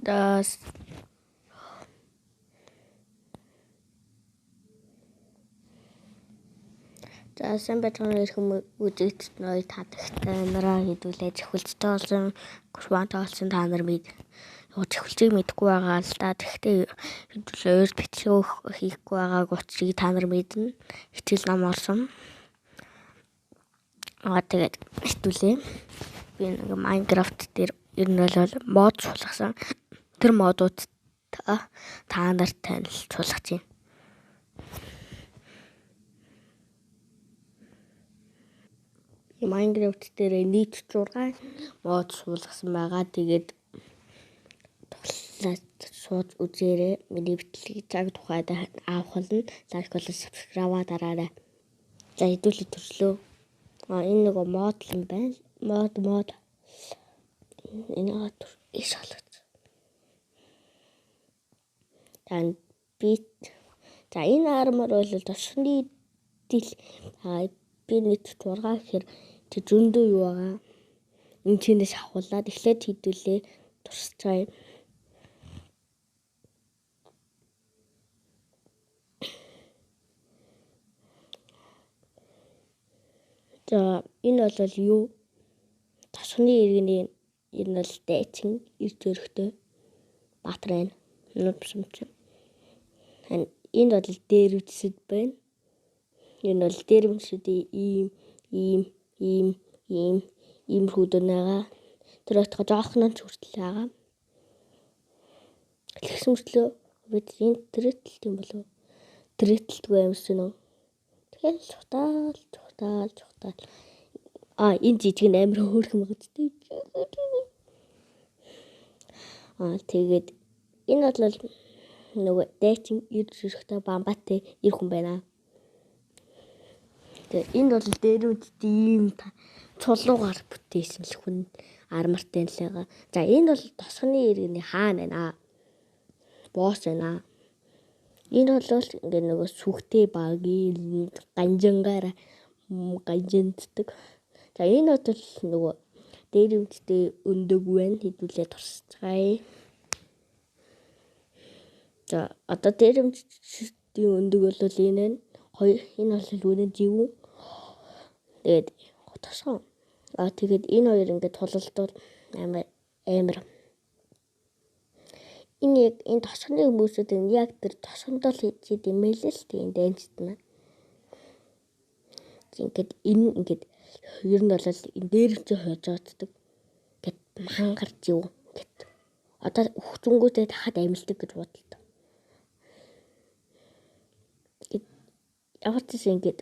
Das За сайн байцгаана гэх юм үзэгдсэн ноёл татагтай нараа хэдүүлээ зохилцтой болсон курбантай болсон та нар мэд зохилцыг мэдэхгүй байгаа л да. Тэгтээ хэдүүлээ өөр бичлэг хийхгүй байгааг учрыг та нар мэднэ. Хичээл ном олсон. Тэгээд хэдүүлээ би нэг Minecraft дээр ер нь бол мод суулгасан. Тэр модууд та нарт танилцуулах юм. Minecraft дээр нийт 6 мод суулгасан байгаа. Тэгээд туслаад сууж үзээрэй. Миний бичлэгийг цаг тухайд авах болно. Лайк болон subscribe дараарай. За хэдүүлээ төрлөө. Энэ нэг мод юм байна. Мод. Энэ их шалгаж. Тан бит. За энэ армор бол тосхны дил би нийт 6 гэхээр зөндөө юу байгаа. Энэ чинээс авахлаад эхлээд хэдүүлээ туршицгаая. За энэ бол юу? Тосхны иргэний энэ бол дайчин ирж өрхтөө Баатрайн нуусамч. Энэ бол дээрвчсэд байна. Энэ бол дээрвчсэдийн ийм хүүднэгаа тэр отго жоохноо хүртэл байгаа. Тэгсэн мөртлөө бид энэ тэрэтэлт юм болов уу? Тэрэтэлтгүй юмсан уу? Тэгэхээр чухтаал. Энэ жижиг нь амар хөөрхөн байгаа ч тийм. Тэгээд энэ бол нөгөө дайчин ирж ирэхдээ бамбатай ир хүн байна. Тэгээд энэ бол дээрүүдийн цулуугаар бүтээсэн л хүн армартай л байгаа. За энэ бол тосхны иргэний хаан байна. Босс байна. Энэ бол ингээ нөгөө сүхтэй багийн ганжинддаг. За энэ бол нөгөө дээрүүдтэй өндөг байна. Хэдүүлээ туршицгаая. За одоо дээрүүдтэй өндөг бол энэ байна. Энэ бол үнэн жив. Тэгээд тосхон. Тэгээд энэ хоёр ингээд тулалдвал амар. Энэ тосхны хүмүүсүүд яг тэр тосхондоо л хийж имэйл л тийм дэнцтнэ. Ингээд энэ ингээд ер нь бол энэ дээр ч хойж оцдог. Гэт мангарч юу гэт. Одоо хөвчөнгүүтэй дахад амилдаг гэж бодлоо. Ямар ч юм ингээд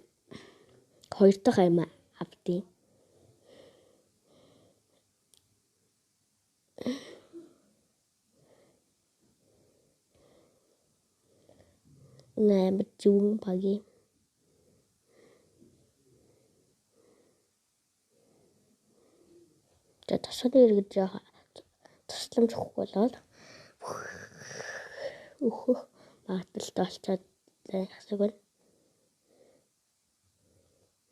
хоёр дахь аймаа авдیں۔ Нэмэр зүн багийн за тосхны иргэд яа тусламж өгөх болоод багталтай олцоод хасаг байна.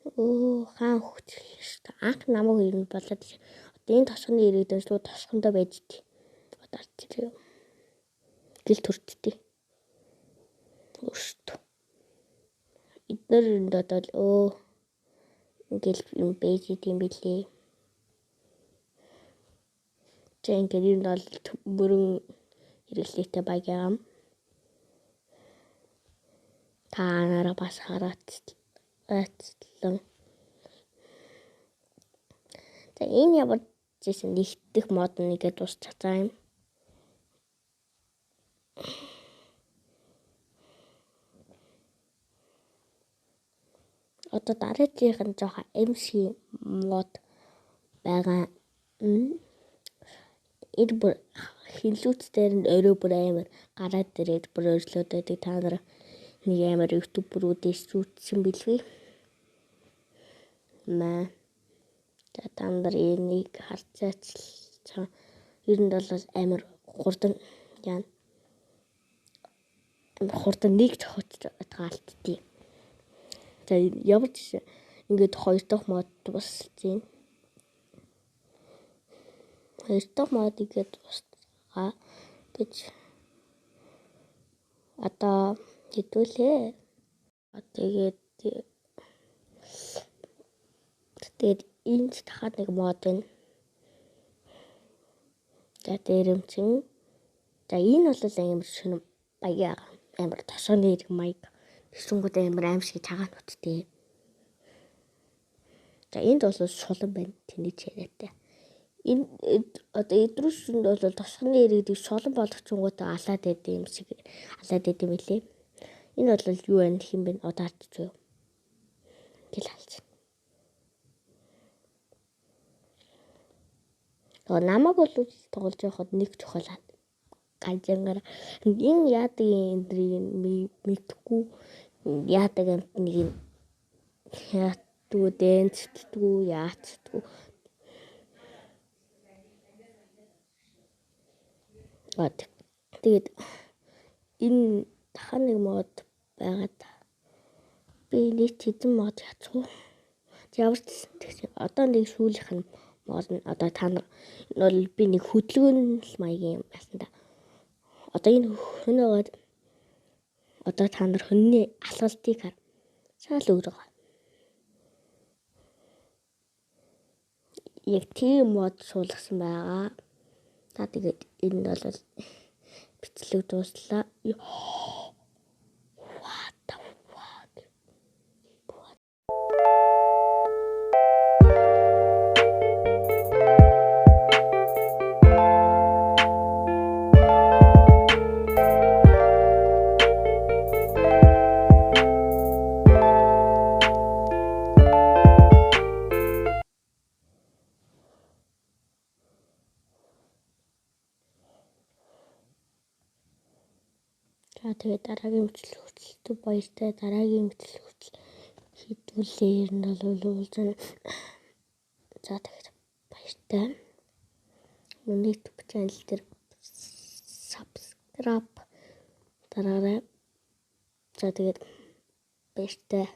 Хаан хөвч шүү. Анх намайг ирнэ болоод одоо энэ тосхны иргэдэн шууд тосхондоо байж дээ. Одоо арчилээ. Гэл төрчтэй. Өөртөө. Эднэр энд одоо ингээл юм байж идэм билээ. Жингээр энэ бол бүрэн хэрэглээтэй баг юм. Та нараа бас хараачлаа. За энэ ямар жишээ нэгдэх мод нэгээд дуусчих цаа юм. Одоо дараагийн жоохон MC мод байгаа. Энэ бүр хилүүцээр нь орой бүр амар гараад ирээд бүр өршлөөд байдаг. Та нар нэг амар ютуберүүдээс үзсэн билгүй. За та нар энийг харцаач ер нь бол амар хурдан яана. Амар хурдан нэг цохож таалтдیں۔ За ямар ч ингээд хоёр дахь мод тусалж байна. Хоёр дахь мод игээд тусгаа гэж одоо хэдүүлээ. Тэгээд энд дахиад нэг мод байна. За дээрэмчин. За энэ бол амар шинэ баяа амар тосооны хэрэг маяг. Тэсэнгүүд амар аимшиг цагаан нуттэй. За энд бол шулан байна. Тэний чирээтэй. Энэ одоо эдрүүсэнд бол тосгоны иргэдэг шолон болгочингуудаа алаад байд юм шиг алаад байд юм билээ. Энэ бол юу вэ? Хэм бэ? Одоо харчих юу? Гэл халж. Тэгээ намайг бол тоглож явахад нэг чухал ганжангаар энэ яадаг эндрийг мэдхгүй яадаг нэг юм яатгүй дэнцдэггүй яацдаггүй. Тэгээд энэ дахиад нэг мод байгаад би нэг хэдэн мод яцгүй. Ямар ч одоо нэг сүүлийнх нь мод нь одоо та нар энэ бол би нэг хөдөлгөөн л маягийн юм байсан да. Одоо энэ хөнөөгээд одоо та нар хөнний асуултыг хар. Цаал өгрөг. Яг тийм мод суулгасан байгаа. За тэгээд энэ бол бичлэг дууслаа. What the fuck? За тэгээд дараагийн бичлэг хүртэл баяртай. Дараагийн бичлэг хүртэл хийдүүлээ. Ер нь бол уулзна. За тэгээд баяртай. Миний YouTube channel дээр subscribe дараарай. За тэгээд баяртай.